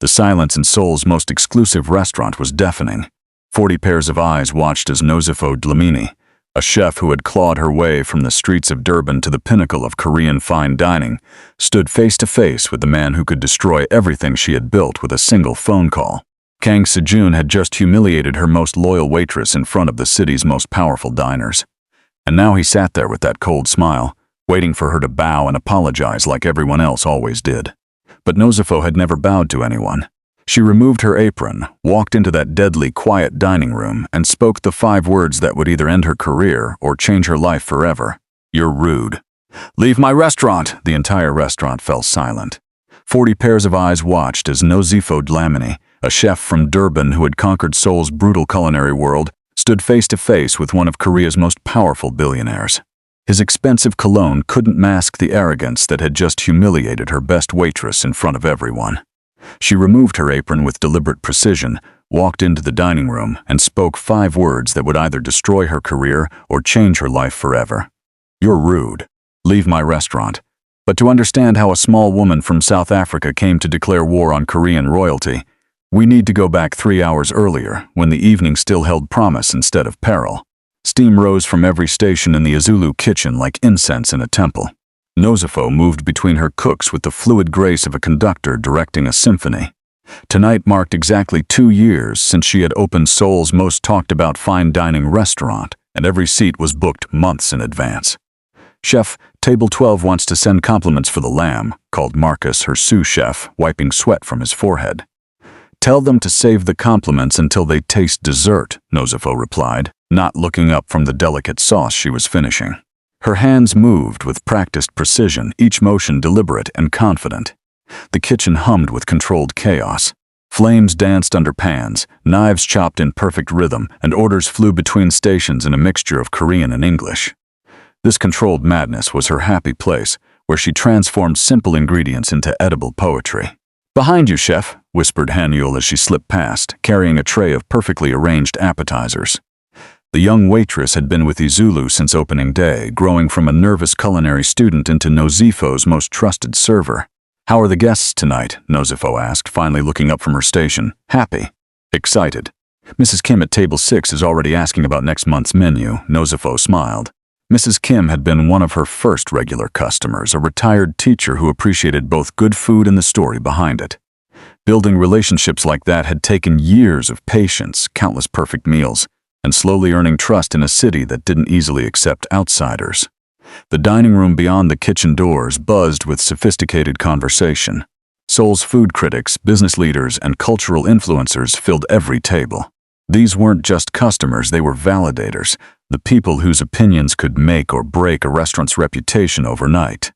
The silence in Seoul's most exclusive restaurant was deafening. 40 pairs of eyes watched as Nozipho Dlamini, a chef who had clawed her way from the streets of Durban to the pinnacle of Korean fine dining, stood face to face with the man who could destroy everything she had built with a single phone call. Kang Sejun had just humiliated her most loyal waitress in front of the city's most powerful diners. And now he sat there with that cold smile, waiting for her to bow and apologize like everyone else always did. But Nozipho had never bowed to anyone. She removed her apron, walked into that deadly quiet dining room, and spoke the 5 words that would either end her career or change her life forever. "You're rude." "Leave my restaurant!" The entire restaurant fell silent. 40 pairs of eyes watched as Nozipho Dlamini, a chef from Durban who had conquered Seoul's brutal culinary world, stood face to face with one of Korea's most powerful billionaires. His expensive cologne couldn't mask the arrogance that had just humiliated her best waitress in front of everyone. She removed her apron with deliberate precision, walked into the dining room, and spoke 5 words that would either destroy her career or change her life forever. "You're rude. Leave my restaurant." But to understand how a small woman from South Africa came to declare war on Korean royalty, we need to go back 3 hours earlier, when the evening still held promise instead of peril. Steam rose from every station in the Azulu kitchen like incense in a temple. Nozipho moved between her cooks with the fluid grace of a conductor directing a symphony. Tonight marked exactly 2 years since she had opened Seoul's most talked-about fine dining restaurant, and every seat was booked months in advance. "Chef, table 12 wants to send compliments for the lamb," called Marcus, her sous chef, wiping sweat from his forehead. "Tell them to save the compliments until they taste dessert," Nozipho replied, not looking up from the delicate sauce she was finishing. Her hands moved with practiced precision, each motion deliberate and confident. The kitchen hummed with controlled chaos. Flames danced under pans, knives chopped in perfect rhythm, and orders flew between stations in a mixture of Korean and English. This controlled madness was her happy place, where she transformed simple ingredients into edible poetry. "Behind you, chef," whispered Hanyul as she slipped past, carrying a tray of perfectly arranged appetizers. The young waitress had been with Izulu since opening day, growing from a nervous culinary student into Nozipho's most trusted server. "How are the guests tonight?" Nozipho asked, finally looking up from her station. "Happy." "Excited." "Mrs. Kim at table 6 is already asking about next month's menu," Nozipho smiled. Mrs. Kim had been one of her first regular customers, a retired teacher who appreciated both good food and the story behind it. Building relationships like that had taken years of patience, countless perfect meals, and slowly earning trust in a city that didn't easily accept outsiders. The dining room beyond the kitchen doors buzzed with sophisticated conversation. Seoul's food critics, business leaders, and cultural influencers filled every table. These weren't just customers, they were validators, the people whose opinions could make or break a restaurant's reputation overnight.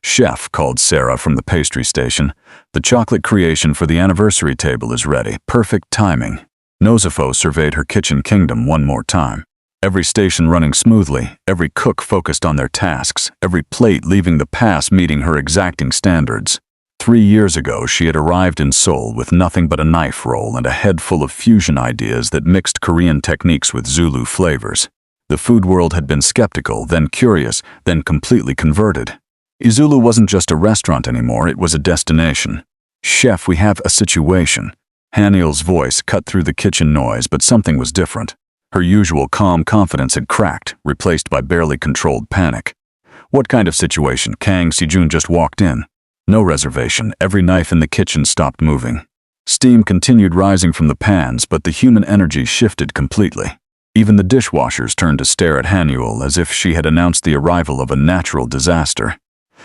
"Chef," called Sarah from the pastry station, "the chocolate creation for the anniversary table is ready. Perfect timing." Nozipho surveyed her kitchen kingdom one more time. Every station running smoothly, every cook focused on their tasks, every plate leaving the pass meeting her exacting standards. 3 years ago, she had arrived in Seoul with nothing but a knife roll and a head full of fusion ideas that mixed Korean techniques with Zulu flavors. The food world had been skeptical, then curious, then completely converted. Izulu wasn't just a restaurant anymore, it was a destination. "Chef, we have a situation." Haniel's voice cut through the kitchen noise, but something was different. Her usual calm confidence had cracked, replaced by barely controlled panic. "What kind of situation?" Kang Sejun just walked in. No reservation, every knife in the kitchen stopped moving. Steam continued rising from the pans, but the human energy shifted completely. Even the dishwashers turned to stare at Haniel as if she had announced the arrival of a natural disaster.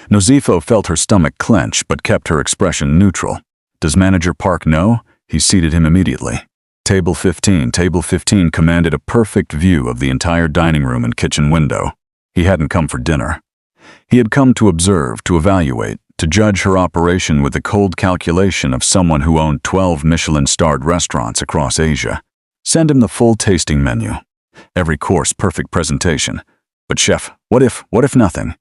Nozipho felt her stomach clench, but kept her expression neutral. "Does Manager Park know?" He seated him immediately. Table 15 commanded a perfect view of the entire dining room and kitchen window. He hadn't come for dinner. He had come to observe, to evaluate, to judge her operation with the cold calculation of someone who owned 12 Michelin-starred restaurants across Asia. Send him the full tasting menu. Every course perfect presentation. But chef, what if nothing?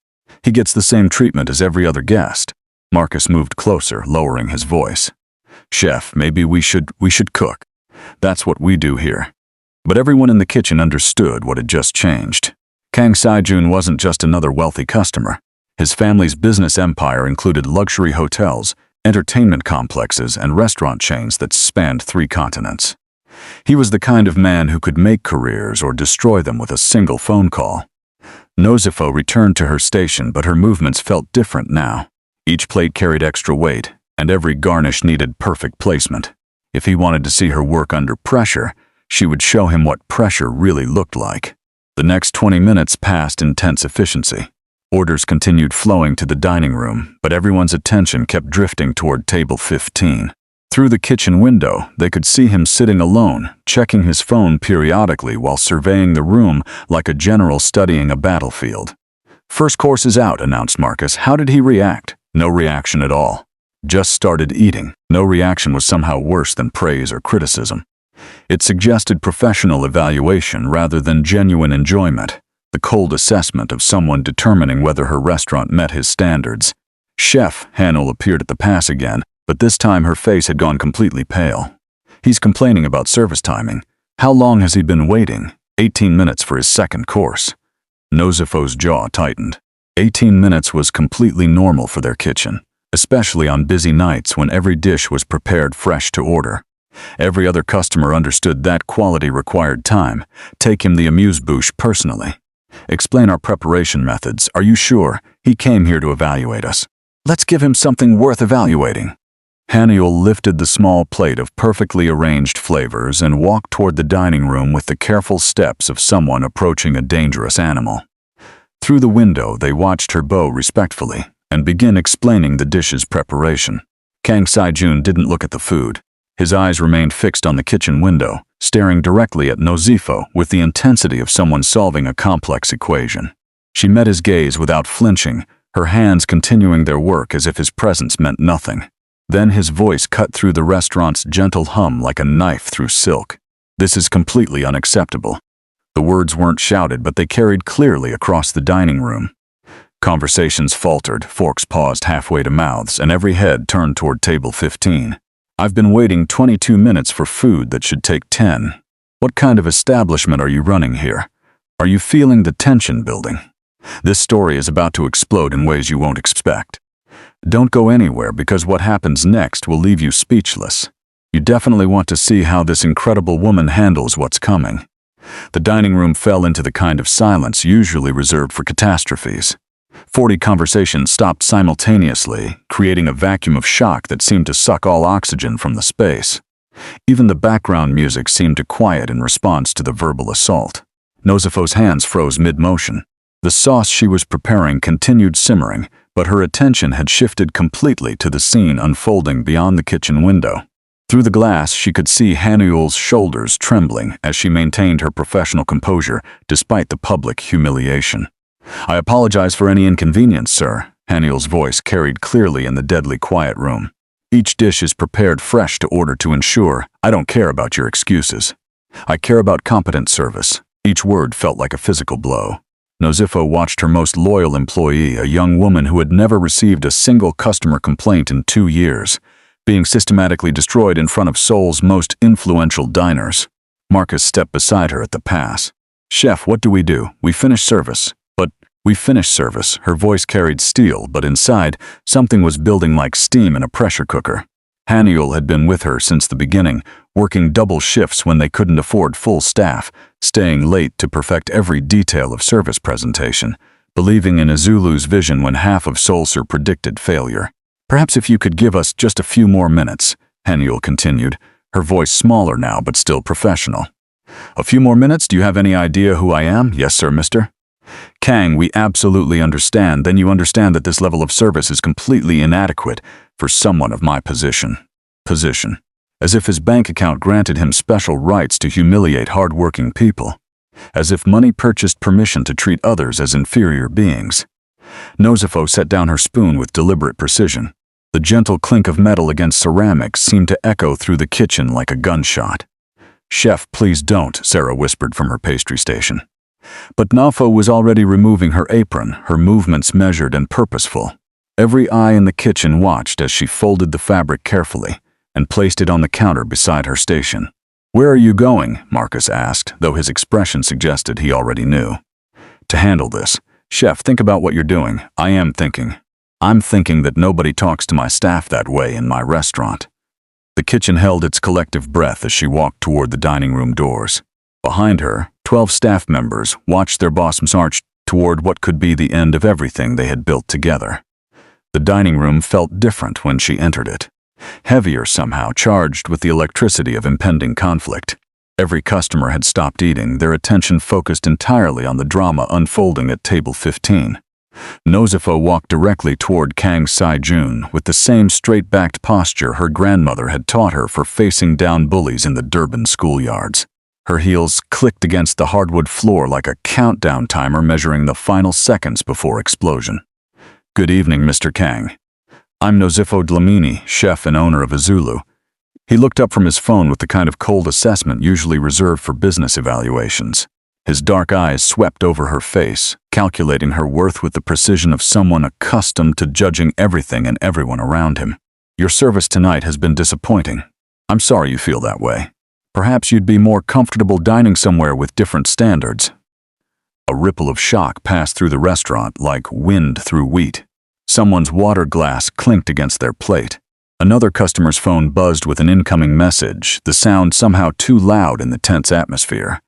He gets the same treatment as every other guest. Marcus moved closer, lowering his voice. "Chef, maybe we should cook. That's what we do here." But everyone in the kitchen understood what had just changed. Kang Sejun wasn't just another wealthy customer. His family's business empire included luxury hotels, entertainment complexes, and restaurant chains that spanned 3 continents. He was the kind of man who could make careers or destroy them with a single phone call. Nozipho returned to her station, but her movements felt different now. Each plate carried extra weight, and every garnish needed perfect placement. If he wanted to see her work under pressure, she would show him what pressure really looked like. The next 20 minutes passed in tense efficiency. Orders continued flowing to the dining room, but everyone's attention kept drifting toward table 15. Through the kitchen window, they could see him sitting alone, checking his phone periodically while surveying the room like a general studying a battlefield. "First course is out," announced Marcus. "How did he react?" "No reaction at all. Just started eating." No reaction was somehow worse than praise or criticism. It suggested professional evaluation rather than genuine enjoyment, the cold assessment of someone determining whether her restaurant met his standards. Chef Nozipho appeared at the pass again, but this time her face had gone completely pale. "He's complaining about service timing. How long has he been waiting?" 18 minutes for his second course. Nozipho's jaw tightened. 18 minutes was completely normal for their kitchen, especially on busy nights when every dish was prepared fresh to order. Every other customer understood that quality required time. Take him the amuse-bouche personally. "Explain our preparation methods. Are you sure? He came here to evaluate us." "Let's give him something worth evaluating." Haniel lifted the small plate of perfectly arranged flavors and walked toward the dining room with the careful steps of someone approaching a dangerous animal. Through the window, they watched her bow respectfully and begin explaining the dish's preparation. Kang Saijun didn't look at the food. His eyes remained fixed on the kitchen window, staring directly at Nozipho with the intensity of someone solving a complex equation. She met his gaze without flinching, her hands continuing their work as if his presence meant nothing. Then his voice cut through the restaurant's gentle hum like a knife through silk. "This is completely unacceptable." The words weren't shouted, but they carried clearly across the dining room. Conversations faltered, forks paused halfway to mouths, and every head turned toward table 15. "I've been waiting 22 minutes for food that should take 10. What kind of establishment are you running here? Are you feeling the tension building? This story is about to explode in ways you won't expect. Don't go anywhere, because what happens next will leave you speechless. You definitely want to see how this incredible woman handles what's coming." The dining room fell into the kind of silence usually reserved for catastrophes. 40 conversations stopped simultaneously, creating a vacuum of shock that seemed to suck all oxygen from the space. Even the background music seemed to quiet in response to the verbal assault. Nozipho's hands froze mid-motion. The sauce she was preparing continued simmering, but her attention had shifted completely to the scene unfolding beyond the kitchen window. Through the glass, she could see Haniel's shoulders trembling as she maintained her professional composure despite the public humiliation. "I apologize for any inconvenience, sir." Haniel's voice carried clearly in the deadly quiet room. "Each dish is prepared fresh to order to ensure. I don't care about your excuses. I care about competent service." Each word felt like a physical blow. Nozipho watched her most loyal employee, a young woman who had never received a single customer complaint in 2 years, being systematically destroyed in front of Seoul's most influential diners. Marcus stepped beside her at the pass. "Chef, what do we do? We finish service." "But we finished service." Her voice carried steel, but inside, something was building like steam in a pressure cooker. Haniel had been with her since the beginning, working double shifts when they couldn't afford full staff, staying late to perfect every detail of service presentation, believing in Azulu's vision when half of Seoulsur predicted failure. "Perhaps if you could give us just a few more minutes," Haniel continued, her voice smaller now but still professional. "A few more minutes? Do you have any idea who I am?" "Yes, sir, mister." "Kang, we absolutely understand. Then you understand that this level of service is completely inadequate for someone of my position. As if his bank account granted him special rights to humiliate hard-working people. As if money purchased permission to treat others as inferior beings. Nozipho set down her spoon with deliberate precision. The gentle clink of metal against ceramics seemed to echo through the kitchen like a gunshot. "Chef, please don't," Sarah whispered from her pastry station. But Nozipho was already removing her apron, her movements measured and purposeful. Every eye in the kitchen watched as she folded the fabric carefully and placed it on the counter beside her station. "Where are you going?" Marcus asked, though his expression suggested he already knew. "To handle this. Chef, think about what you're doing." "I am thinking." I'm thinking that nobody talks to my staff that way in my restaurant. The kitchen held its collective breath as she walked toward the dining room doors. Behind her, 12 staff members watched their boss march toward what could be the end of everything they had built together. The dining room felt different when she entered it. Heavier somehow, charged with the electricity of impending conflict. Every customer had stopped eating, their attention focused entirely on the drama unfolding at table 15. Nozipho walked directly toward Kang Si-jun with the same straight-backed posture her grandmother had taught her for facing down bullies in the Durban schoolyards. Her heels clicked against the hardwood floor like a countdown timer measuring the final seconds before explosion. "Good evening, Mr. Kang. I'm Nozipho Dlamini, chef and owner of Azulu." He looked up from his phone with the kind of cold assessment usually reserved for business evaluations. His dark eyes swept over her face, calculating her worth with the precision of someone accustomed to judging everything and everyone around him. "Your service tonight has been disappointing. I'm sorry you feel that way. Perhaps you'd be more comfortable dining somewhere with different standards." A ripple of shock passed through the restaurant like wind through wheat. Someone's water glass clinked against their plate. Another customer's phone buzzed with an incoming message, the sound somehow too loud in the tense atmosphere.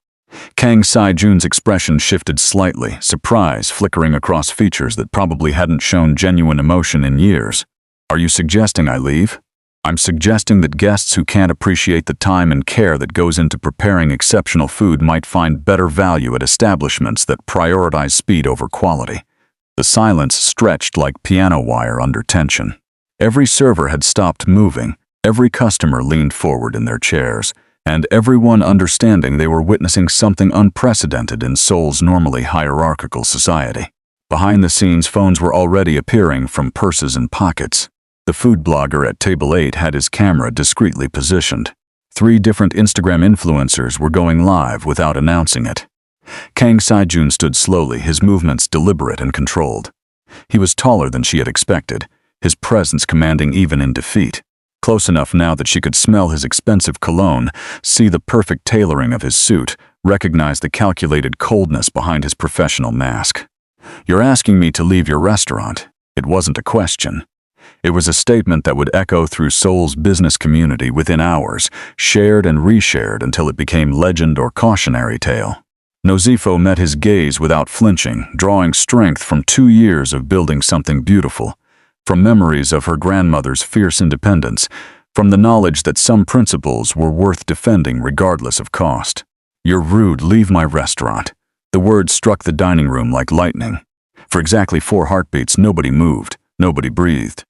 Kang Si-jun's expression shifted slightly, surprise flickering across features that probably hadn't shown genuine emotion in years. "Are you suggesting I leave?" "I'm suggesting that guests who can't appreciate the time and care that goes into preparing exceptional food might find better value at establishments that prioritize speed over quality." The silence stretched like piano wire under tension. Every server had stopped moving, every customer leaned forward in their chairs, and everyone understanding they were witnessing something unprecedented in Seoul's normally hierarchical society. Behind the scenes, phones were already appearing from purses and pockets. The food blogger at table 8 had his camera discreetly positioned. 3 different Instagram influencers were going live without announcing it. Kang Si-jun stood slowly, his movements deliberate and controlled. He was taller than she had expected, his presence commanding even in defeat. Close enough now that she could smell his expensive cologne, see the perfect tailoring of his suit, recognize the calculated coldness behind his professional mask. "You're asking me to leave your restaurant." It wasn't a question. It was a statement that would echo through Seoul's business community within hours, shared and reshared until it became legend or cautionary tale. Nozipho met his gaze without flinching, drawing strength from 2 years of building something beautiful, from memories of her grandmother's fierce independence, from the knowledge that some principles were worth defending regardless of cost. "You're rude, leave my restaurant." The words struck the dining room like lightning. For exactly 4 heartbeats, nobody moved, nobody breathed.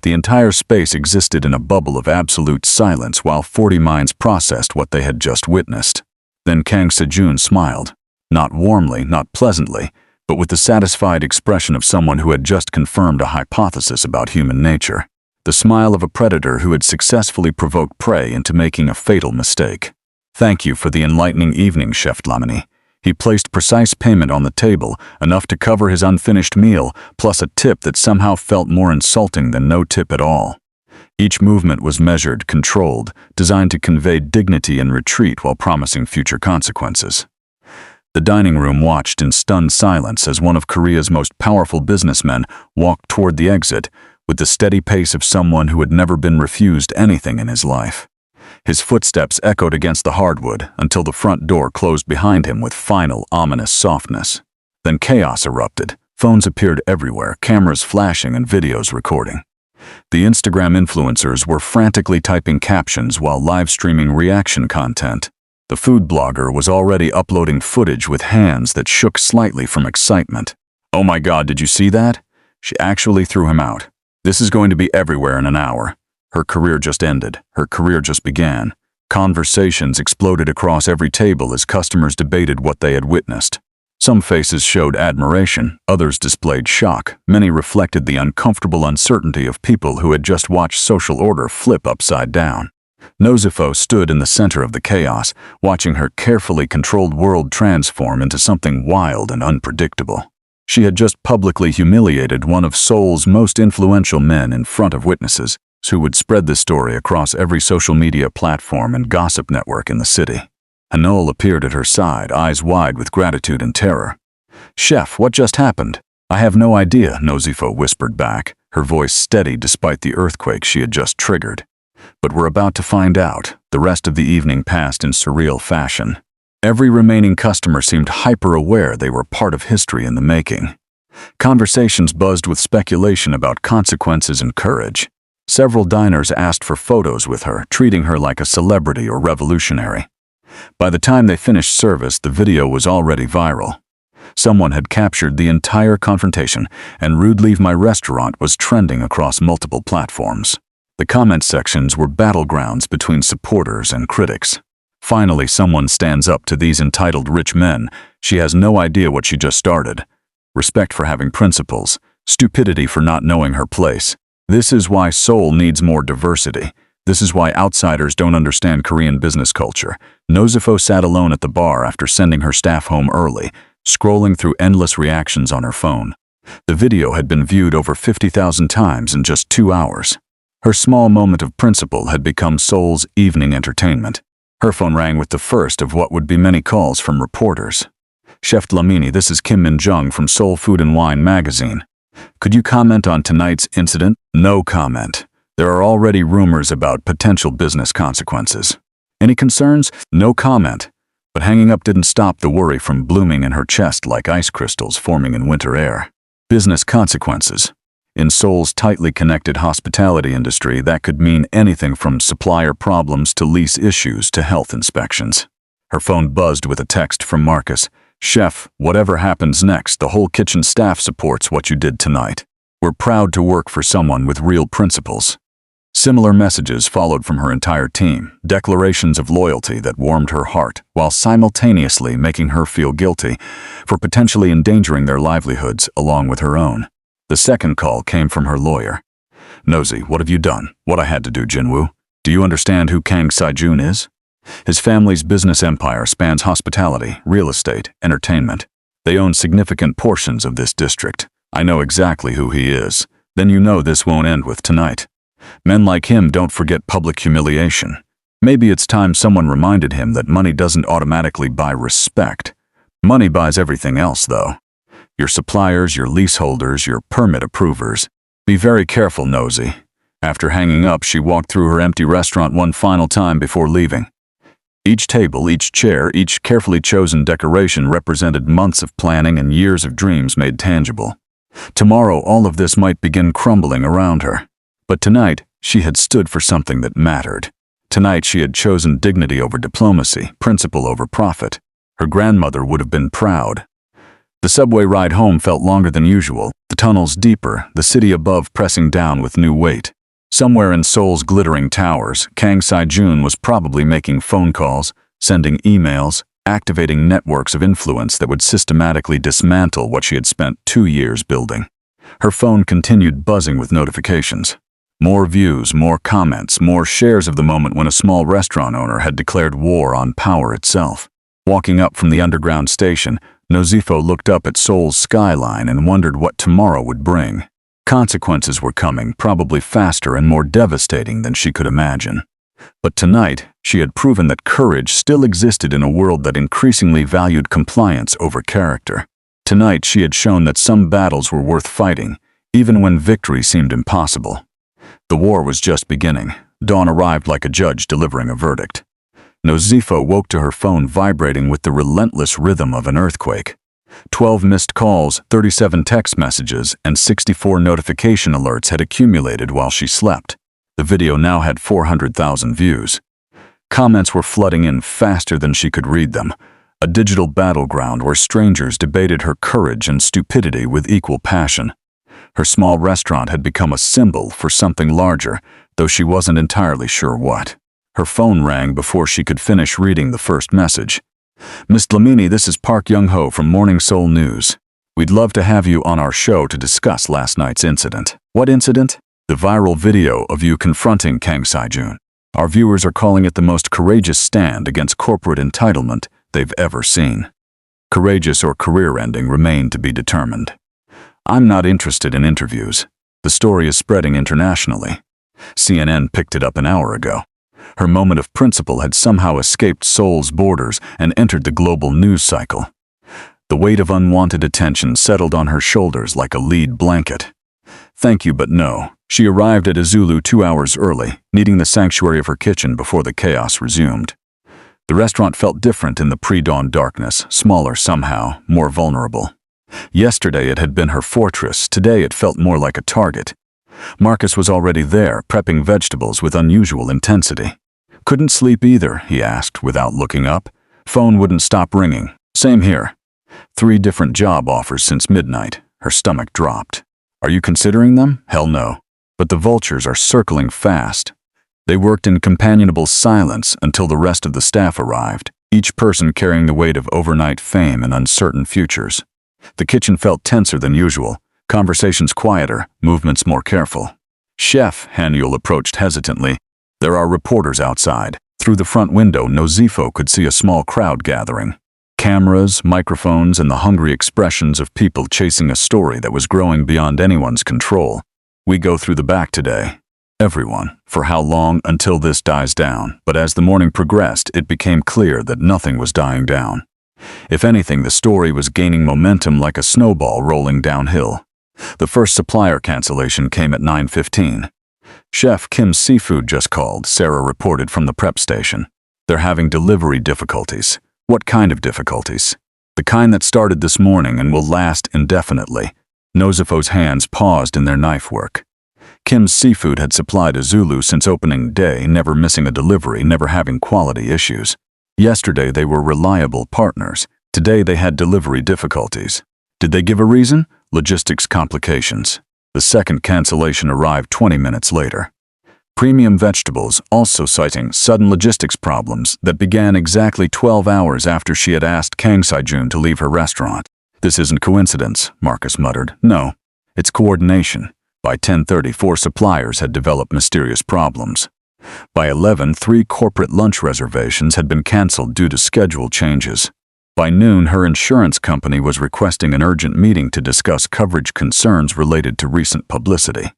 The entire space existed in a bubble of absolute silence while 40 minds processed what they had just witnessed. Then Kang Si-jun smiled. Not warmly, not pleasantly, but with the satisfied expression of someone who had just confirmed a hypothesis about human nature. The smile of a predator who had successfully provoked prey into making a fatal mistake. "Thank you for the enlightening evening, Chef Dlamini." He placed precise payment on the table, enough to cover his unfinished meal, plus a tip that somehow felt more insulting than no tip at all. Each movement was measured, controlled, designed to convey dignity and retreat while promising future consequences. The dining room watched in stunned silence as one of Korea's most powerful businessmen walked toward the exit with the steady pace of someone who had never been refused anything in his life. His footsteps echoed against the hardwood until the front door closed behind him with final, ominous softness. Then chaos erupted. Phones appeared everywhere, cameras flashing and videos recording. The Instagram influencers were frantically typing captions while live-streaming reaction content. The food blogger was already uploading footage with hands that shook slightly from excitement. "Oh my God, did you see that?" She actually threw him out. "This is going to be everywhere in an hour." Her career just ended. Her career just began. Conversations exploded across every table as customers debated what they had witnessed. Some faces showed admiration, others displayed shock. Many reflected the uncomfortable uncertainty of people who had just watched social order flip upside down. Nozipho stood in the center of the chaos, watching her carefully controlled world transform into something wild and unpredictable. She had just publicly humiliated one of Seoul's most influential men in front of witnesses, who would spread the story across every social media platform and gossip network in the city. Hanol appeared at her side, eyes wide with gratitude and terror. "Chef, what just happened?" "I have no idea," Nozipho whispered back, her voice steady despite the earthquake she had just triggered. But we're about to find out. The rest of the evening passed in surreal fashion. Every remaining customer seemed hyper-aware they were part of history in the making. Conversations buzzed with speculation about consequences and courage. Several diners asked for photos with her, treating her like a celebrity or revolutionary. By the time they finished service, the video was already viral. Someone had captured the entire confrontation, and "Rude Leave My Restaurant" was trending across multiple platforms. The comment sections were battlegrounds between supporters and critics. Finally, someone stands up to these entitled rich men. She has no idea what she just started. Respect for having principles, stupidity for not knowing her place. This is why Seoul needs more diversity. This is why outsiders don't understand Korean business culture. Nozipho sat alone at the bar after sending her staff home early, scrolling through endless reactions on her phone. The video had been viewed over 50,000 times in just 2 hours. Her small moment of principle had become Seoul's evening entertainment. Her phone rang with the first of what would be many calls from reporters. "Chef Nozipho, this is Kim Min-jung from Seoul Food and Wine magazine. Could you comment on tonight's incident?" "No comment. There are already rumors about potential business consequences." "Any concerns?" "No comment." But hanging up didn't stop the worry from blooming in her chest like ice crystals forming in winter air. Business consequences. In Seoul's tightly connected hospitality industry, that could mean anything from supplier problems to lease issues to health inspections. Her phone buzzed with a text from Marcus. "Chef, whatever happens next, the whole kitchen staff supports what you did tonight. We're proud to work for someone with real principles." Similar messages followed from her entire team, declarations of loyalty that warmed her heart, while simultaneously making her feel guilty for potentially endangering their livelihoods along with her own. The second call came from her lawyer. "Nozi, what have you done?" "What I had to do, Jinwoo. Do you understand who Kang Si-jun is? His family's business empire spans hospitality, real estate, entertainment. They own significant portions of this district. I know exactly who he is. Then you know this won't end with tonight. Men like him don't forget public humiliation. Maybe it's time someone reminded him that money doesn't automatically buy respect. Money buys everything else, though. Your suppliers, your leaseholders, your permit approvers. Be very careful, Nozi." After hanging up, she walked through her empty restaurant one final time before leaving. Each table, each chair, each carefully chosen decoration represented months of planning and years of dreams made tangible. Tomorrow, all of this might begin crumbling around her. But tonight, she had stood for something that mattered. Tonight, she had chosen dignity over diplomacy, principle over profit. Her grandmother would have been proud. The subway ride home felt longer than usual, the tunnels deeper, the city above pressing down with new weight. Somewhere in Seoul's glittering towers, Kang Si-jun was probably making phone calls, sending emails, activating networks of influence that would systematically dismantle what she had spent 2 years building. Her phone continued buzzing with notifications. More views, more comments, more shares of the moment when a small restaurant owner had declared war on power itself. Walking up from the underground station, Nozipho looked up at Seoul's skyline and wondered what tomorrow would bring. Consequences were coming, probably faster and more devastating than she could imagine. But tonight, she had proven that courage still existed in a world that increasingly valued compliance over character. Tonight, she had shown that some battles were worth fighting, even when victory seemed impossible. The war was just beginning. Dawn arrived like a judge delivering a verdict. Nozipho woke to her phone vibrating with the relentless rhythm of an earthquake. 12 missed calls, 37 text messages, and 64 notification alerts had accumulated while she slept. The video now had 400,000 views. Comments were flooding in faster than she could read them. A digital battleground where strangers debated her courage and stupidity with equal passion. Her small restaurant had become a symbol for something larger, though she wasn't entirely sure what. Her phone rang before she could finish reading the first message. "Miss Dlamini, this is Park Young-ho from Morning Seoul News. We'd love to have you on our show to discuss last night's incident." "What incident?" "The viral video of you confronting Kang Si-jun. Our viewers are calling it the most courageous stand against corporate entitlement they've ever seen. Courageous or career-ending remain to be determined. I'm not interested in interviews. The story is spreading internationally. CNN picked it up an hour ago. Her moment of principle had somehow escaped Seoul's borders and entered the global news cycle. The weight of unwanted attention settled on her shoulders like a lead blanket. Thank you, but no. She arrived at Izulu 2 hours early, needing the sanctuary of her kitchen before the chaos resumed. The restaurant felt different in the pre-dawn darkness, smaller somehow, more vulnerable. Yesterday it had been her fortress, today it felt more like a target. Marcus was already there, prepping vegetables with unusual intensity. Couldn't sleep either, he asked, without looking up. Phone wouldn't stop ringing. Same here. 3 different job offers since midnight. Her stomach dropped. Are you considering them? Hell no. But the vultures are circling fast. They worked in companionable silence until the rest of the staff arrived, each person carrying the weight of overnight fame and uncertain futures. The kitchen felt tenser than usual, conversations quieter, movements more careful. Chef, Haniel approached hesitantly. There are reporters outside. Through the front window, Nozipho could see a small crowd gathering. Cameras, microphones, and the hungry expressions of people chasing a story that was growing beyond anyone's control. We go through the back today. Everyone. For how long? Until this dies down. But as the morning progressed, it became clear that nothing was dying down. If anything, the story was gaining momentum like a snowball rolling downhill. The first supplier cancellation came at 9:15. Chef Kim's seafood just called, Sarah reported from the prep station. They're having delivery difficulties. What kind of difficulties? The kind that started this morning and will last indefinitely. Nozipho's hands paused in their knife work. Kim's seafood had supplied Izulu since opening day, never missing a delivery, never having quality issues. Yesterday they were reliable partners. Today they had delivery difficulties. Did they give a reason? Logistics complications. The second cancellation arrived 20 minutes later. Premium Vegetables, also citing sudden logistics problems that began exactly 12 hours after she had asked Kang Saijun to leave her restaurant. This isn't coincidence, Marcus muttered. No, it's coordination. By 10:30, 4 suppliers had developed mysterious problems. By 11, 3 corporate lunch reservations had been canceled due to schedule changes. By noon, her insurance company was requesting an urgent meeting to discuss coverage concerns related to recent publicity.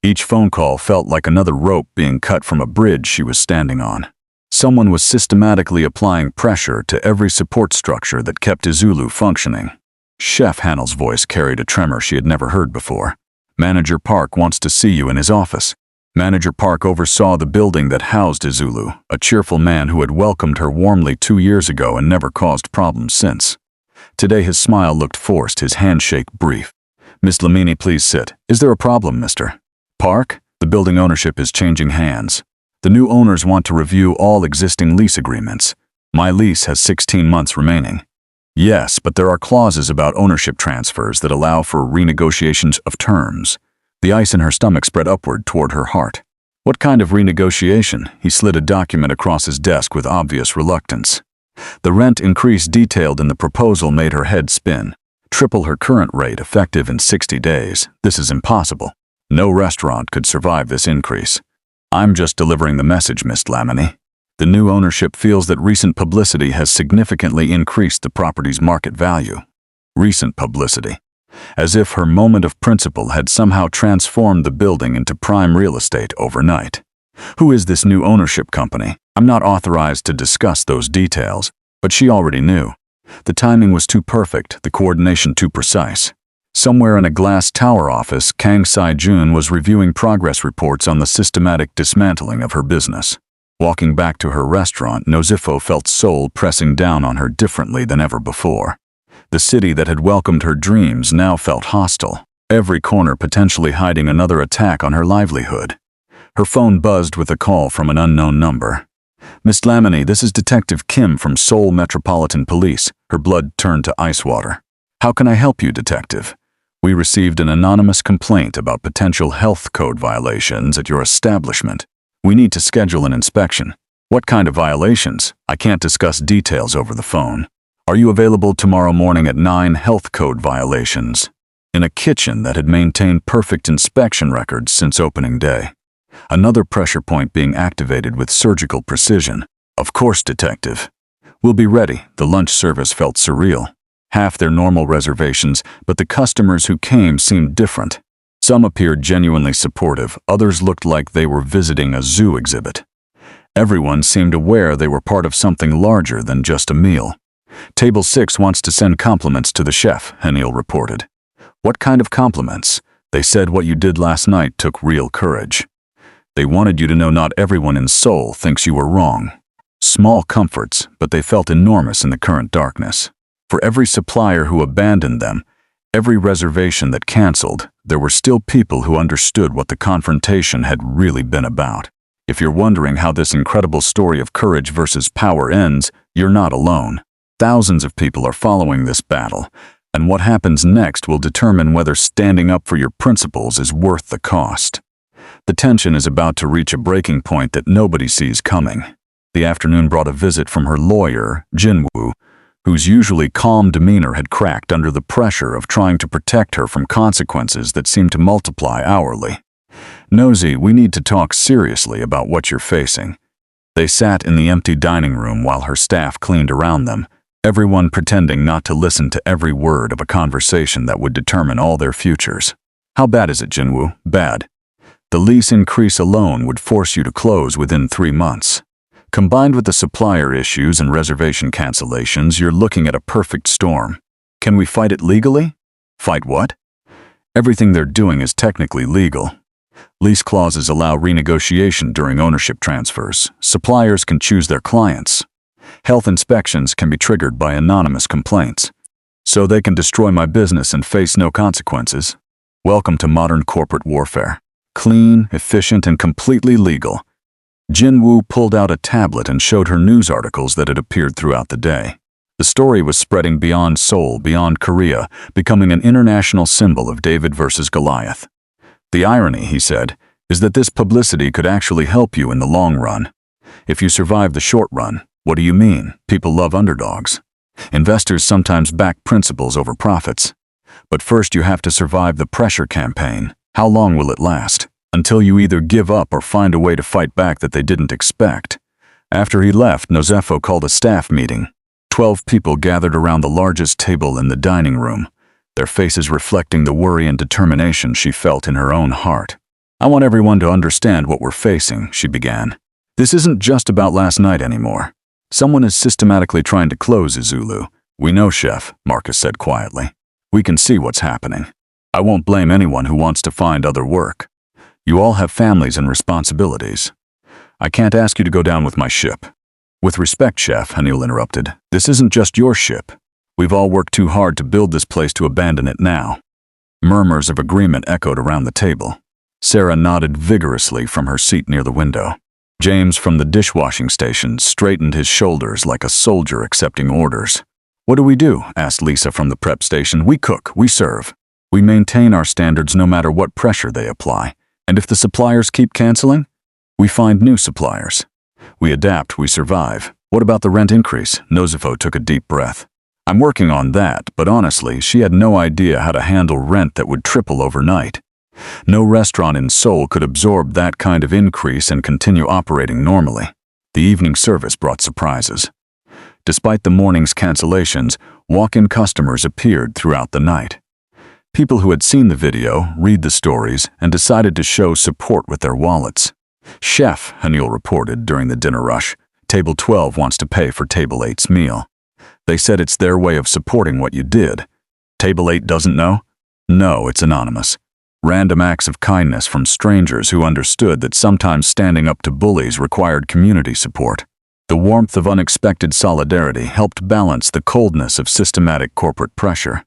Each phone call felt like another rope being cut from a bridge she was standing on. Someone was systematically applying pressure to every support structure that kept Izulu functioning. Chef Hanel's voice carried a tremor she had never heard before. Manager Park wants to see you in his office. Manager Park oversaw the building that housed Izulu, a cheerful man who had welcomed her warmly 2 years ago and never caused problems since. Today his smile looked forced, his handshake brief. Miss Lamini, please sit. Is there a problem, Mr. Park? The building ownership is changing hands. The new owners want to review all existing lease agreements. My lease has 16 months remaining. Yes, but there are clauses about ownership transfers that allow for renegotiations of terms. The ice in her stomach spread upward toward her heart. What kind of renegotiation? He slid a document across his desk with obvious reluctance. The rent increase detailed in the proposal made her head spin. Triple her current rate, effective in 60 days. This is impossible. No restaurant could survive this increase. I'm just delivering the message, Miss Lamini. The new ownership feels that recent publicity has significantly increased the property's market value. Recent publicity. As if her moment of principle had somehow transformed the building into prime real estate overnight. Who is this new ownership company? I'm not authorized to discuss those details, but she already knew. The timing was too perfect, the coordination too precise. Somewhere in a glass tower office, Kang Saijun was reviewing progress reports on the systematic dismantling of her business. Walking back to her restaurant, Nozipho felt soul pressing down on her differently than ever before. The city that had welcomed her dreams now felt hostile, every corner potentially hiding another attack on her livelihood. Her phone buzzed with a call from an unknown number. Miss Lamini, this is Detective Kim from Seoul Metropolitan Police. Her blood turned to ice water. How can I help you, Detective? We received an anonymous complaint about potential health code violations at your establishment. We need to schedule an inspection. What kind of violations? I can't discuss details over the phone. Are you available tomorrow morning at 9? Health code violations. In a kitchen that had maintained perfect inspection records since opening day. Another pressure point being activated with surgical precision. Of course, Detective. We'll be ready. The lunch service felt surreal. Half their normal reservations, but the customers who came seemed different. Some appeared genuinely supportive, others looked like they were visiting a zoo exhibit. Everyone seemed aware they were part of something larger than just a meal. Table 6 wants to send compliments to the chef, Haniel reported. What kind of compliments? They said what you did last night took real courage. They wanted you to know not everyone in Seoul thinks you were wrong. Small comforts, but they felt enormous in the current darkness. For every supplier who abandoned them, every reservation that canceled, there were still people who understood what the confrontation had really been about. If you're wondering how this incredible story of courage versus power ends, you're not alone. Thousands of people are following this battle, and what happens next will determine whether standing up for your principles is worth the cost. The tension is about to reach a breaking point that nobody sees coming. The afternoon brought a visit from her lawyer, Jinwoo, whose usually calm demeanor had cracked under the pressure of trying to protect her from consequences that seemed to multiply hourly. "Nozi, we need to talk seriously about what you're facing." They sat in the empty dining room while her staff cleaned around them, everyone pretending not to listen to every word of a conversation that would determine all their futures. "How bad is it, Jinwoo?" "Bad. The lease increase alone would force you to close within 3 months. Combined with the supplier issues and reservation cancellations, you're looking at a perfect storm. Can we fight it legally?" "Fight what?" "Everything they're doing is technically legal. Lease clauses allow renegotiation during ownership transfers. Suppliers can choose their clients. Health inspections can be triggered by anonymous complaints. So they can destroy my business and face no consequences. Welcome to modern corporate warfare. Clean, efficient, and completely legal." Jinwoo pulled out a tablet and showed her news articles that had appeared throughout the day. The story was spreading beyond Seoul, beyond Korea, becoming an international symbol of David versus Goliath. "The irony," he said, "is that this publicity could actually help you in the long run. If you survive the short run, what do you mean? People love underdogs. Investors sometimes back principles over profits. But first you have to survive the pressure campaign. How long will it last? Until you either give up or find a way to fight back that they didn't expect." After he left, Nozipho called a staff meeting. 12 people gathered around the largest table in the dining room, their faces reflecting the worry and determination she felt in her own heart. "I want everyone to understand what we're facing," she began. "This isn't just about last night anymore. Someone is systematically trying to close Izulu." "We know, Chef," Marcus said quietly. "We can see what's happening. I won't blame anyone who wants to find other work. You all have families and responsibilities. I can't ask you to go down with my ship." "With respect, Chef," Hanil interrupted, "this isn't just your ship. We've all worked too hard to build this place to abandon it now." Murmurs of agreement echoed around the table. Sarah nodded vigorously from her seat near the window. James from the dishwashing station straightened his shoulders like a soldier accepting orders. "What do we do?" asked Lisa from the prep station. "We cook, we serve. We maintain our standards no matter what pressure they apply. And if the suppliers keep canceling, we find new suppliers. We adapt, we survive." "What about the rent increase?" Nozipho took a deep breath. "I'm working on that, but honestly, she had no idea how to handle rent that would triple overnight. No restaurant in Seoul could absorb that kind of increase and continue operating normally." The evening service brought surprises. Despite the morning's cancellations, walk-in customers appeared throughout the night. People who had seen the video, read the stories, and decided to show support with their wallets. "Chef," Hanil reported during the dinner rush, "Table 12 wants to pay for Table 8's meal. They said it's their way of supporting what you did." "Table 8 doesn't know?" "No, it's anonymous. Random acts of kindness from strangers who understood that sometimes standing up to bullies required community support. The warmth of unexpected solidarity helped balance the coldness of systematic corporate pressure."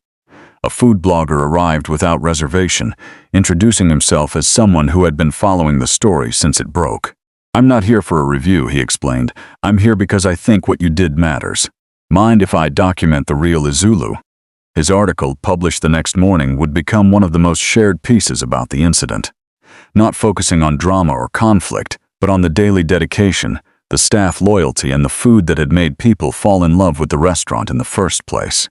A food blogger arrived without reservation, introducing himself as someone who had been following the story since it broke. "I'm not here for a review," he explained. "I'm here because I think what you did matters. Mind if I document the real Izulu?" His article, published the next morning, would become one of the most shared pieces about the incident. Not focusing on drama or conflict, but on the daily dedication, the staff loyalty, and the food that had made people fall in love with the restaurant in the first place.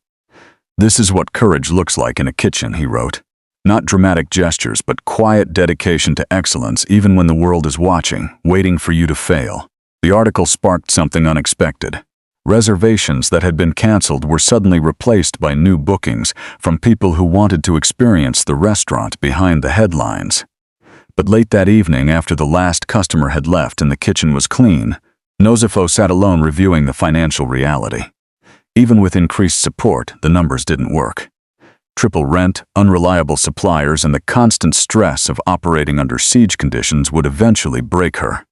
"This is what courage looks like in a kitchen," he wrote. "Not dramatic gestures, but quiet dedication to excellence even when the world is watching, waiting for you to fail." The article sparked something unexpected. Reservations that had been canceled were suddenly replaced by new bookings from people who wanted to experience the restaurant behind the headlines. But late that evening, after the last customer had left and the kitchen was clean, Nozipho sat alone reviewing the financial reality. Even with increased support, the numbers didn't work. Triple rent, unreliable suppliers, and the constant stress of operating under siege conditions would eventually break her.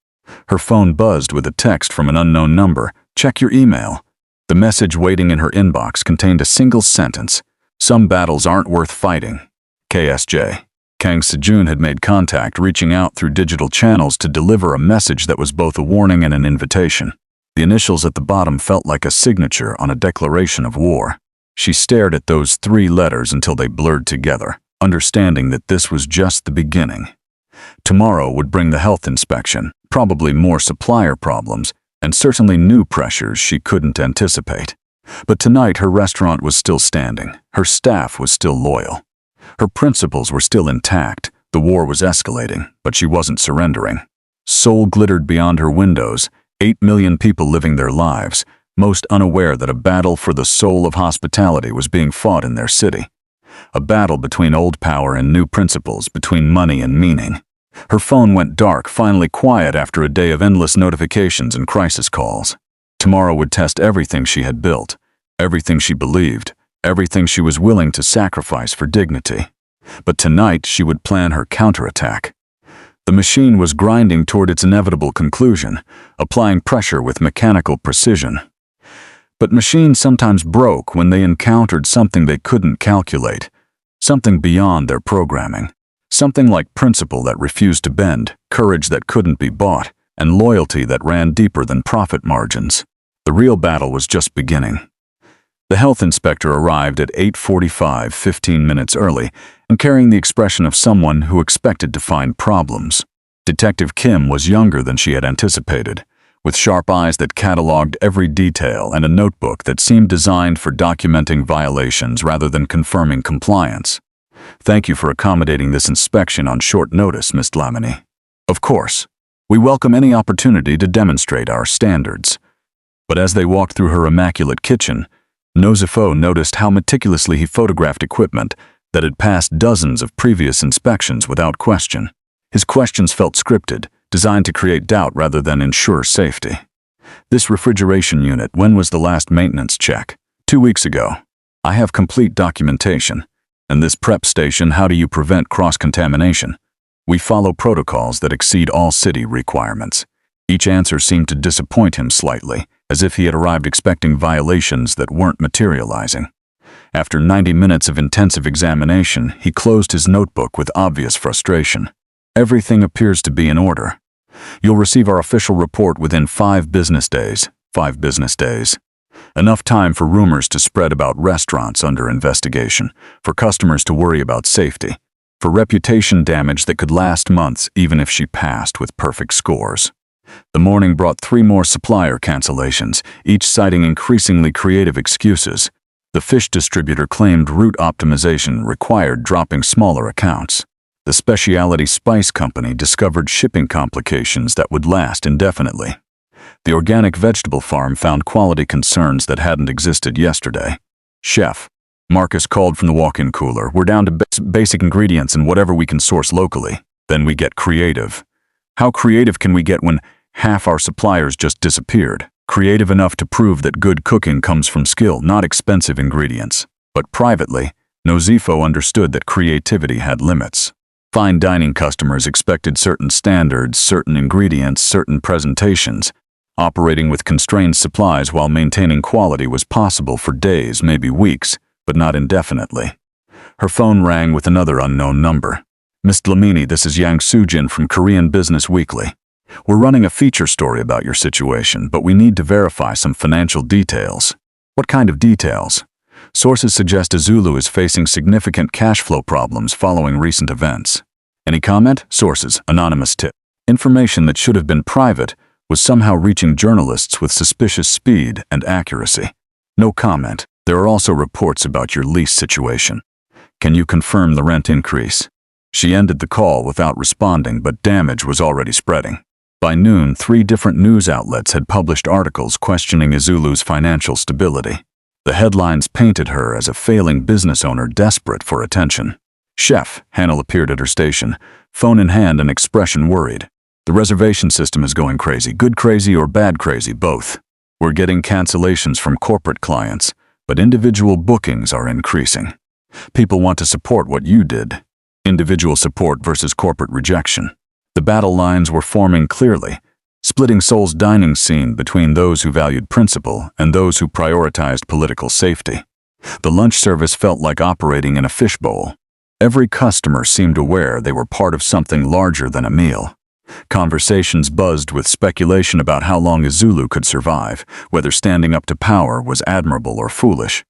Her phone buzzed with a text from an unknown number. "Check your email." The message waiting in her inbox contained a single sentence. "Some battles aren't worth fighting. KSJ." Kang Sejun had made contact, reaching out through digital channels to deliver a message that was both a warning and an invitation. The initials at the bottom felt like a signature on a declaration of war. She stared at those 3 letters until they blurred together, understanding that this was just the beginning. Tomorrow would bring the health inspection, probably more supplier problems, and certainly new pressures she couldn't anticipate. But tonight her restaurant was still standing, her staff was still loyal. Her principles were still intact. The war was escalating, but she wasn't surrendering. Seoul glittered beyond her windows, 8 million people living their lives, most unaware that a battle for the soul of hospitality was being fought in their city. A battle between old power and new principles, between money and meaning. Her phone went dark, finally quiet after a day of endless notifications and crisis calls. Tomorrow would test everything she had built, everything she believed, everything she was willing to sacrifice for dignity. But tonight she would plan her counterattack. The machine was grinding toward its inevitable conclusion, applying pressure with mechanical precision. But machines sometimes broke when they encountered something they couldn't calculate, something beyond their programming, something like principle that refused to bend, courage that couldn't be bought, and loyalty that ran deeper than profit margins. The real battle was just beginning. The health inspector arrived at 8:45, 15 minutes early, and carrying the expression of someone who expected to find problems. Detective Kim was younger than she had anticipated, with sharp eyes that cataloged every detail and a notebook that seemed designed for documenting violations rather than confirming compliance. "Thank you for accommodating this inspection on short notice, Ms. Dlamini. Of course, we welcome any opportunity to demonstrate our standards." But as they walked through her immaculate kitchen, Nozipho noticed how meticulously he photographed equipment that had passed dozens of previous inspections without question. His questions felt scripted, designed to create doubt rather than ensure safety. "This refrigeration unit, when was the last maintenance check?" 2 weeks ago. "I have complete documentation." "And this prep station, how do you prevent cross-contamination?" "We follow protocols that exceed all city requirements." Each answer seemed to disappoint him slightly, as if he had arrived expecting violations that weren't materializing. After 90 minutes of intensive examination, he closed his notebook with obvious frustration. "Everything appears to be in order. You'll receive our official report within 5 business days. 5 business days. Enough time for rumors to spread about restaurants under investigation, for customers to worry about safety, for reputation damage that could last months even if she passed with perfect scores." The morning brought 3 more supplier cancellations, each citing increasingly creative excuses. The fish distributor claimed route optimization required dropping smaller accounts. The specialty spice company discovered shipping complications that would last indefinitely. The organic vegetable farm found quality concerns that hadn't existed yesterday. "Chef," Marcus called from the walk-in cooler, "we're down to basic ingredients and whatever we can source locally. Then we get creative." "How creative can we get when half our suppliers just disappeared?" "Creative enough to prove that good cooking comes from skill, not expensive ingredients." But privately, Nozipho understood that creativity had limits. Fine dining customers expected certain standards, certain ingredients, certain presentations. Operating with constrained supplies while maintaining quality was possible for days, maybe weeks, but not indefinitely. Her phone rang with another unknown number. "Ms. Dlamini, this is Yang Soo-jin from Korean Business Weekly. We're running a feature story about your situation, but we need to verify some financial details." "What kind of details?" "Sources suggest Azulu is facing significant cash flow problems following recent events." "Any comment?" "Sources, anonymous tip. Information that should have been private was somehow reaching journalists with suspicious speed and accuracy." "No comment. There are also reports about your lease situation. Can you confirm the rent increase?" She ended the call without responding, but damage was already spreading. By noon, 3 different news outlets had published articles questioning Azulu's financial stability. The headlines painted her as a failing business owner desperate for attention. "Chef," Hannel appeared at her station, phone in hand and expression worried. "The reservation system is going crazy. Good crazy or bad crazy, both. We're getting cancellations from corporate clients, but individual bookings are increasing." People want to support what you did. Individual support versus corporate rejection. The battle lines were forming clearly, splitting Seoul's dining scene between those who valued principle and those who prioritized political safety. The lunch service felt like operating in a fishbowl. Every customer seemed aware they were part of something larger than a meal. Conversations buzzed with speculation about how long a Zulu could survive, whether standing up to power was admirable or foolish.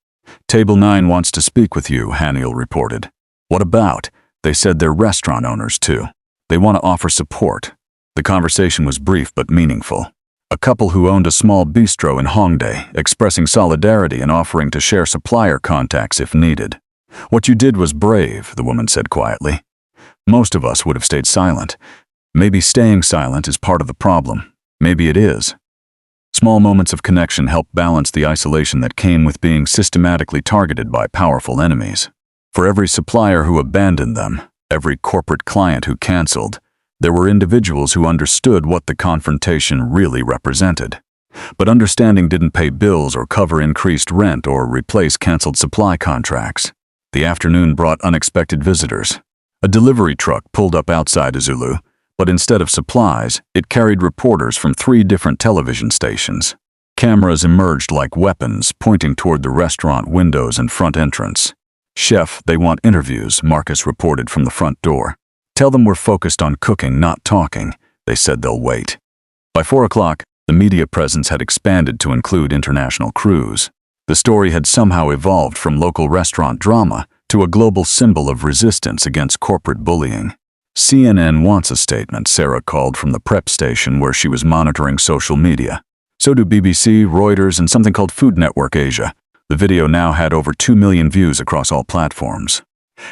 "Table 9 wants to speak with you," Haniel reported. "What about?" They said they're restaurant owners too. They want to offer support. The conversation was brief but meaningful. A couple who owned a small bistro in Hongdae, expressing solidarity and offering to share supplier contacts if needed. "What you did was brave," the woman said quietly. "Most of us would have stayed silent. Maybe staying silent is part of the problem. Maybe it is." Small moments of connection helped balance the isolation that came with being systematically targeted by powerful enemies. For every supplier who abandoned them, every corporate client who canceled, there were individuals who understood what the confrontation really represented. But understanding didn't pay bills or cover increased rent or replace canceled supply contracts. The afternoon brought unexpected visitors. A delivery truck pulled up outside Zulu, but instead of supplies, it carried reporters from 3 different television stations. Cameras emerged like weapons, pointing toward the restaurant windows and front entrance. "Chef, they want interviews," Marcus reported from the front door. "Tell them we're focused on cooking, not talking." They said they'll wait. By 4 o'clock, the media presence had expanded to include international crews. The story had somehow evolved from local restaurant drama to a global symbol of resistance against corporate bullying. "CNN wants a statement," Sarah called from the prep station where she was monitoring social media. So do BBC, Reuters, and something called Food Network Asia. The video now had over 2 million views across all platforms.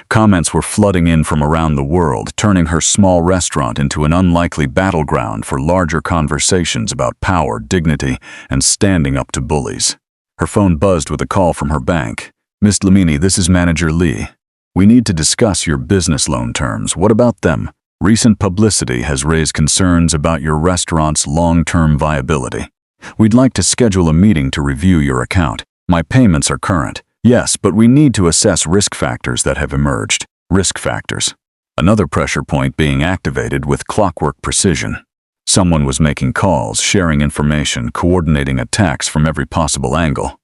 Comments were flooding in from around the world, turning her small restaurant into an unlikely battleground for larger conversations about power, dignity, and standing up to bullies. Her phone buzzed with a call from her bank. "Ms. Dlamini, this is Manager Lee. We need to discuss your business loan terms. What about them? Recent publicity has raised concerns about your restaurant's long-term viability. We'd like to schedule a meeting to review your account. My payments are current." "Yes, but we need to assess risk factors that have emerged." Risk factors. Another pressure point being activated with clockwork precision. Someone was making calls, sharing information, coordinating attacks from every possible angle.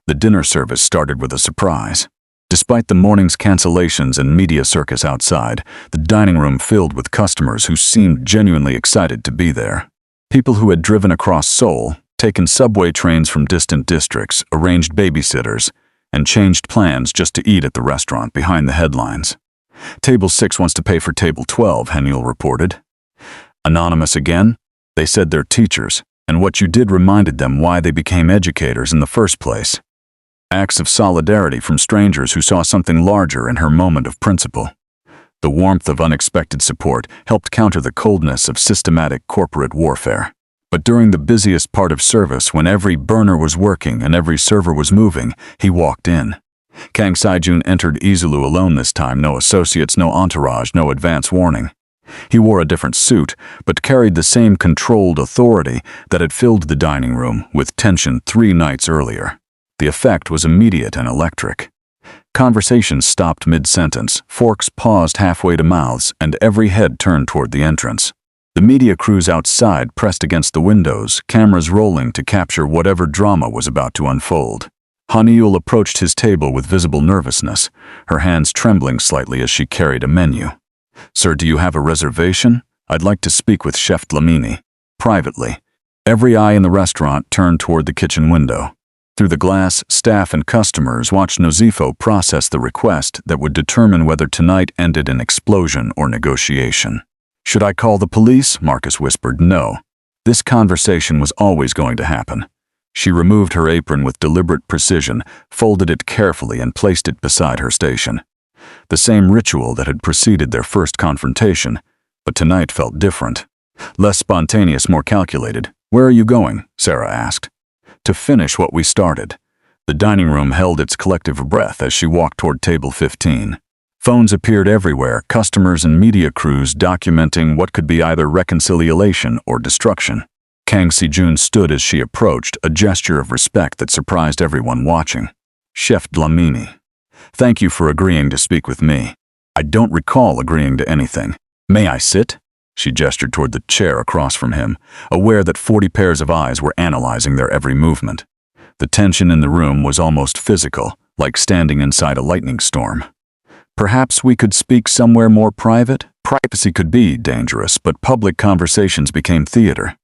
The dinner service started with a surprise. Despite the morning's cancellations and media circus outside, the dining room filled with customers who seemed genuinely excited to be there. People who had driven across Seoul, taken subway trains from distant districts, arranged babysitters, and changed plans just to eat at the restaurant behind the headlines. "Table 6 wants to pay for Table 12, Haniel reported. "Anonymous again?" They said they're teachers, and what you did reminded them why they became educators in the first place. Acts of solidarity from strangers who saw something larger in her moment of principle. The warmth of unexpected support helped counter the coldness of systematic corporate warfare. But during the busiest part of service, when every burner was working and every server was moving, he walked in. Kang Saijun entered Izulu alone this time, no associates, no entourage, no advance warning. He wore a different suit, but carried the same controlled authority that had filled the dining room with tension 3 nights earlier. The effect was immediate and electric. Conversations stopped mid-sentence, forks paused halfway to mouths, and every head turned toward the entrance. The media crews outside pressed against the windows, cameras rolling to capture whatever drama was about to unfold. Haniel approached his table with visible nervousness, her hands trembling slightly as she carried a menu. "Sir, do you have a reservation? I'd like to speak with Chef Dlamini." Privately. Every eye in the restaurant turned toward the kitchen window. Through the glass, staff and customers watched Nozipho process the request that would determine whether tonight ended in explosion or negotiation. "Should I call the police?" Marcus whispered. "No. This conversation was always going to happen." She removed her apron with deliberate precision, folded it carefully, and placed it beside her station. The same ritual that had preceded their first confrontation, but tonight felt different. Less spontaneous, more calculated. "Where are you going?" Sarah asked. "To finish what we started." The dining room held its collective breath as she walked toward table 15. Phones appeared everywhere, customers and media crews documenting what could be either reconciliation or destruction. Kang Si-jun stood as she approached, a gesture of respect that surprised everyone watching. "Chef Dlamini." Thank you for agreeing to speak with me. I don't recall agreeing to anything. May I sit? She gestured toward the chair across from him, aware that 40 pairs of eyes were analyzing their every movement. The tension in the room was almost physical, like standing inside a lightning storm. Perhaps we could speak somewhere more private? Privacy could be dangerous, but public conversations became theater.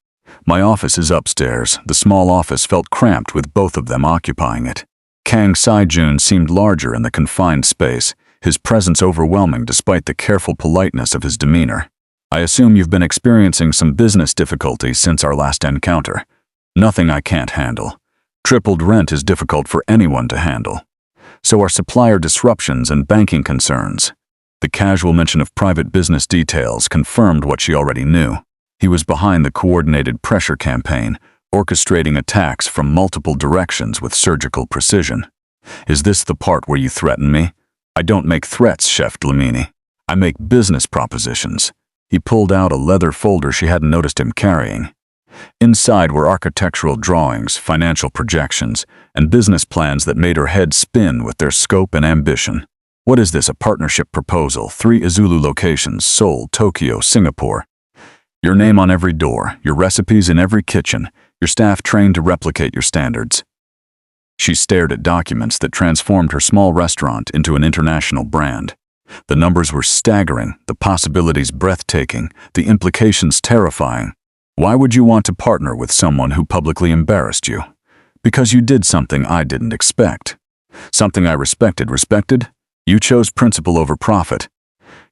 My office is upstairs. The small office felt cramped with both of them occupying it. Kang Saijun seemed larger in the confined space, his presence overwhelming despite the careful politeness of his demeanor. I assume you've been experiencing some business difficulties since our last encounter. Nothing I can't handle. Tripled rent is difficult for anyone to handle. So are supplier disruptions and banking concerns. The casual mention of private business details confirmed what she already knew. He was behind the coordinated pressure campaign, orchestrating attacks from multiple directions with surgical precision. Is this the part where you threaten me? I don't make threats, Chef Nozipho. I make business propositions. He pulled out a leather folder she hadn't noticed him carrying. Inside were architectural drawings, financial projections, and business plans that made her head spin with their scope and ambition. What is this, a partnership proposal? 3 Izulu locations, Seoul, Tokyo, Singapore. Your name on every door, your recipes in every kitchen, your staff trained to replicate your standards. She stared at documents that transformed her small restaurant into an international brand. The numbers were staggering, the possibilities breathtaking, the implications terrifying. Why would you want to partner with someone who publicly embarrassed you? Because you did something I didn't expect. Something I respected? You chose principle over profit.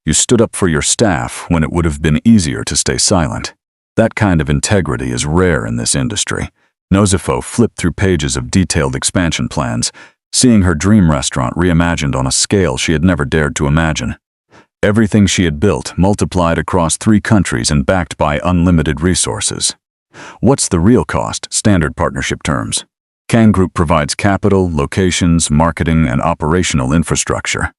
You stood up for your staff when it would have been easier to stay silent. That kind of integrity is rare in this industry. Nozipho flipped through pages of detailed expansion plans, seeing her dream restaurant reimagined on a scale she had never dared to imagine. Everything she had built multiplied across 3 countries and backed by unlimited resources. What's the real cost? Standard partnership terms. Kang Group provides capital, locations, marketing, and operational infrastructure.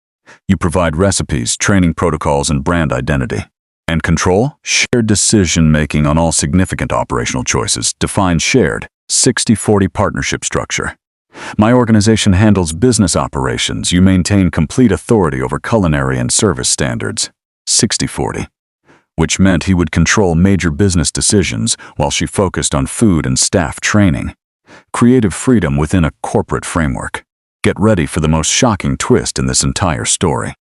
You provide recipes, training protocols, and brand identity. And control? Shared decision-making on all significant operational choices. Define shared, 60-40 partnership structure. My organization handles business operations. You maintain complete authority over culinary and service standards. 60-40. Which meant he would control major business decisions while she focused on food and staff training. Creative freedom within a corporate framework. Get ready for the most shocking twist in this entire story.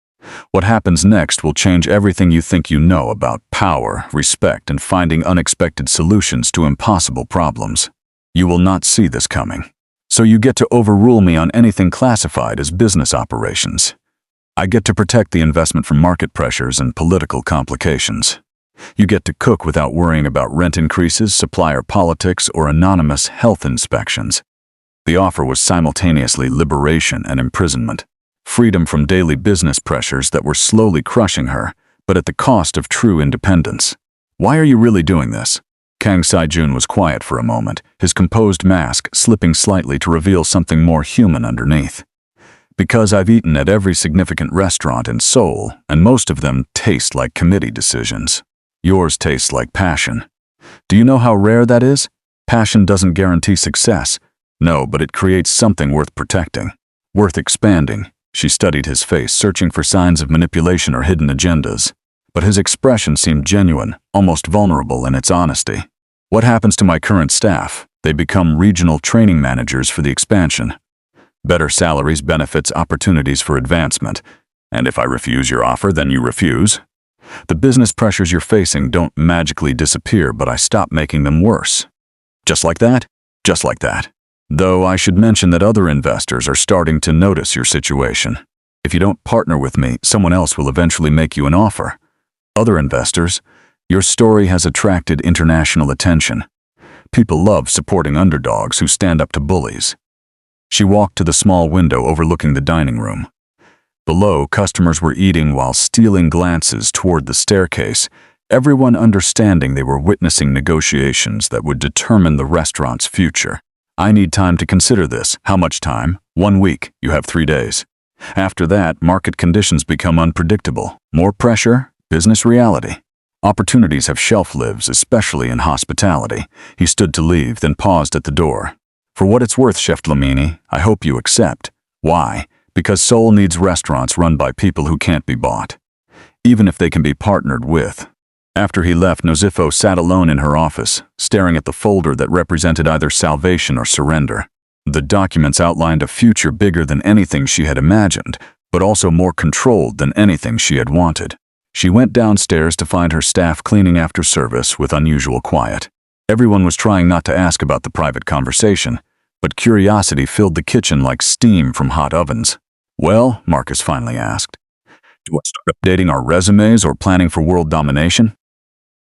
What happens next will change everything you think you know about power, respect, and finding unexpected solutions to impossible problems. You will not see this coming. So you get to overrule me on anything classified as business operations. I get to protect the investment from market pressures and political complications. You get to cook without worrying about rent increases, supplier politics, or anonymous health inspections. The offer was simultaneously liberation and imprisonment. Freedom from daily business pressures that were slowly crushing her, but at the cost of true independence. Why are you really doing this? Kang Saijun was quiet for a moment, his composed mask slipping slightly to reveal something more human underneath. Because I've eaten at every significant restaurant in Seoul, and most of them taste like committee decisions. Yours tastes like passion. Do you know how rare that is? Passion doesn't guarantee success. No, but it creates something worth protecting, worth expanding. She studied his face, searching for signs of manipulation or hidden agendas. But his expression seemed genuine, almost vulnerable in its honesty. What happens to my current staff? They become regional training managers for the expansion. Better salaries, benefits, opportunities for advancement. And if I refuse your offer, then you refuse. The business pressures you're facing don't magically disappear, but I stop making them worse. Just like that? Just like that. Though I should mention that other investors are starting to notice your situation. If you don't partner with me, someone else will eventually make you an offer. Other investors, your story has attracted international attention. People love supporting underdogs who stand up to bullies. She walked to the small window overlooking the dining room. Below, customers were eating while stealing glances toward the staircase, everyone understanding they were witnessing negotiations that would determine the restaurant's future. I need time to consider this. How much time? 1 week. You have 3 days. After that, market conditions become unpredictable. More pressure, business reality. Opportunities have shelf lives, especially in hospitality. He stood to leave, then paused at the door. For what it's worth, Chef Nozipho, I hope you accept. Why? Because Seoul needs restaurants run by people who can't be bought, even if they can be partnered with. After he left, Nozipho sat alone in her office, staring at the folder that represented either salvation or surrender. The documents outlined a future bigger than anything she had imagined, but also more controlled than anything she had wanted. She went downstairs to find her staff cleaning after service with unusual quiet. Everyone was trying not to ask about the private conversation, but curiosity filled the kitchen like steam from hot ovens. "Well," Marcus finally asked, "do I start updating our resumes or planning for world domination?"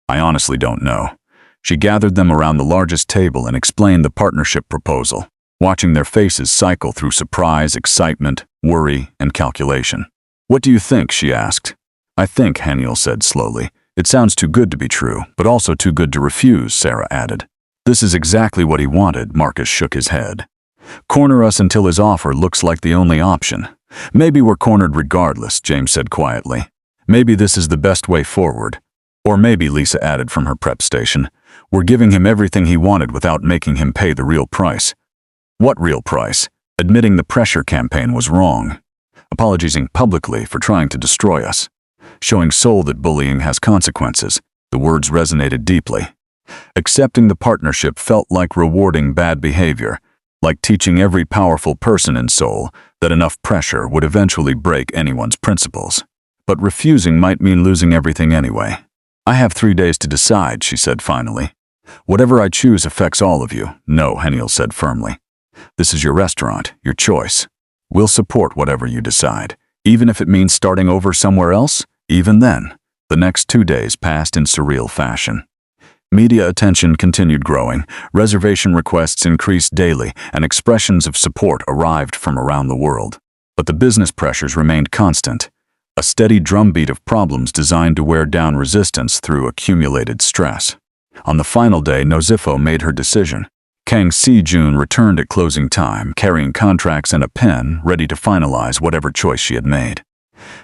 "I honestly don't know." She gathered them around the largest table and explained the partnership proposal, watching their faces cycle through surprise, excitement, worry, and calculation. "What do you think?" she asked. "I think," Haniel said slowly. "It sounds too good to be true, but also too good to refuse," Sarah added. "This is exactly what he wanted," Marcus shook his head. "Corner us until his offer looks like the only option." "Maybe we're cornered regardless," James said quietly. "Maybe this is the best way forward." Or maybe, Lisa added from her prep station, "we're giving him everything he wanted without making him pay the real price." "What real price?" "Admitting the pressure campaign was wrong. Apologizing publicly for trying to destroy us. Showing Seoul that bullying has consequences." The words resonated deeply. Accepting the partnership felt like rewarding bad behavior, like teaching every powerful person in Seoul that enough pressure would eventually break anyone's principles. But refusing might mean losing everything anyway. "I have 3 days to decide," she said finally. "Whatever I choose affects all of you." "No," Haniel said firmly. "This is your restaurant, your choice. We'll support whatever you decide, even if it means starting over somewhere else." Even then, the next 2 days passed in surreal fashion. Media attention continued growing, reservation requests increased daily, and expressions of support arrived from around the world. But the business pressures remained constant, a steady drumbeat of problems designed to wear down resistance through accumulated stress. On the final day, Nozipho made her decision. Kang Si-jun returned at closing time, carrying contracts and a pen, ready to finalize whatever choice she had made.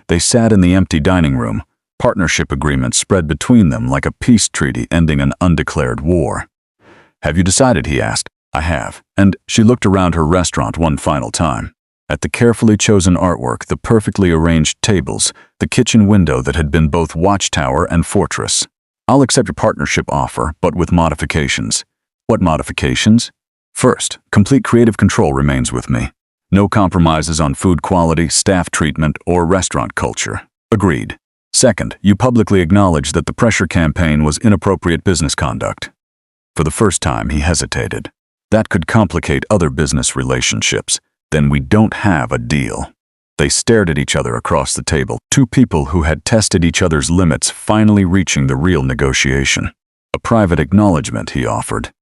They sat in the empty dining room, partnership agreements spread between them like a peace treaty ending an undeclared war. "Have you decided?" he asked. "I have." And she looked around her restaurant one final time. At the carefully chosen artwork, the perfectly arranged tables, the kitchen window that had been both watchtower and fortress. "I'll accept your partnership offer, but with modifications." "What modifications?" "First, complete creative control remains with me. No compromises on food quality, staff treatment, or restaurant culture." "Agreed." "Second, you publicly acknowledge that the pressure campaign was inappropriate business conduct." For the first time, he hesitated. "That could complicate other business relationships. Then we don't have a deal." They stared at each other across the table, two people who had tested each other's limits finally reaching the real negotiation. "A private acknowledgement," he offered.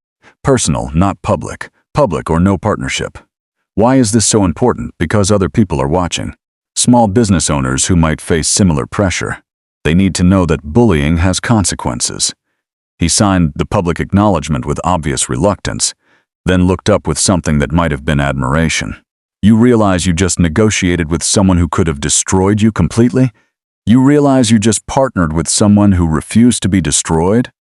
"Personal, not public. Public or no partnership." "Why is this so important?" "Because other people are watching. Small business owners who might face similar pressure. They need to know that bullying has consequences." He signed the public acknowledgement with obvious reluctance, then looked up with something that might have been admiration. "You realize you just negotiated with someone who could have destroyed you completely? You realize you just partnered with someone who refused to be destroyed?"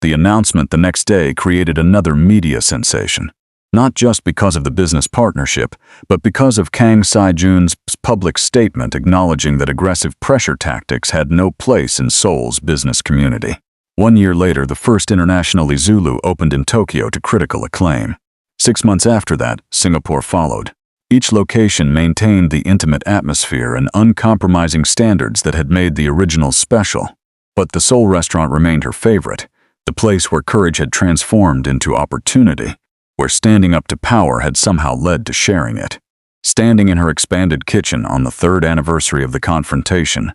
The announcement the next day created another media sensation. Not just because of the business partnership, but because of Kang Si-jun's public statement acknowledging that aggressive pressure tactics had no place in Seoul's business community. 1 year later, the first International Izulu opened in Tokyo to critical acclaim. 6 months after that, Singapore followed. Each location maintained the intimate atmosphere and uncompromising standards that had made the original special. But the Seoul restaurant remained her favorite, the place where courage had transformed into opportunity, where standing up to power had somehow led to sharing it. Standing in her expanded kitchen on the 3rd anniversary of the confrontation,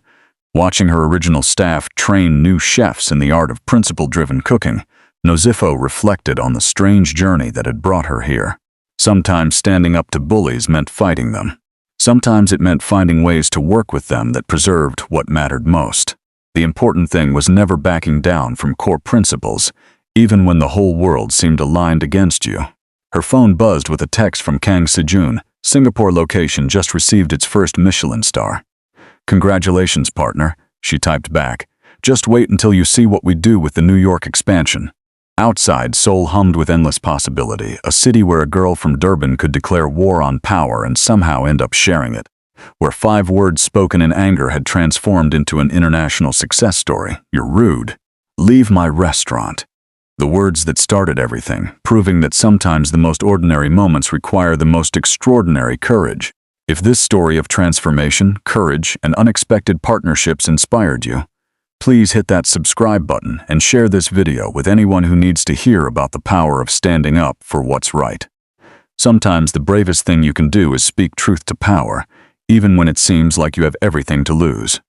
watching her original staff train new chefs in the art of principle-driven cooking, Nozipho reflected on the strange journey that had brought her here. Sometimes standing up to bullies meant fighting them. Sometimes it meant finding ways to work with them that preserved what mattered most. The important thing was never backing down from core principles, even when the whole world seemed aligned against you. Her phone buzzed with a text from Kang Si-jun. "Singapore location just received its first Michelin star." "Congratulations, partner," she typed back. "Just wait until you see what we do with the New York expansion." Outside, Seoul hummed with endless possibility, a city where a girl from Durban could declare war on power and somehow end up sharing it. where 5 words spoken in anger had transformed into an international success story. You're rude. Leave my restaurant. The words that started everything, proving that sometimes the most ordinary moments require the most extraordinary courage. If this story of transformation, courage, and unexpected partnerships inspired you, please hit that subscribe button and share this video with anyone who needs to hear about the power of standing up for what's right. Sometimes the bravest thing you can do is speak truth to power, even when it seems like you have everything to lose.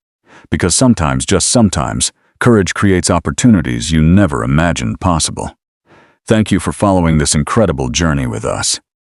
Because sometimes, just sometimes, courage creates opportunities you never imagined possible. Thank you for following this incredible journey with us.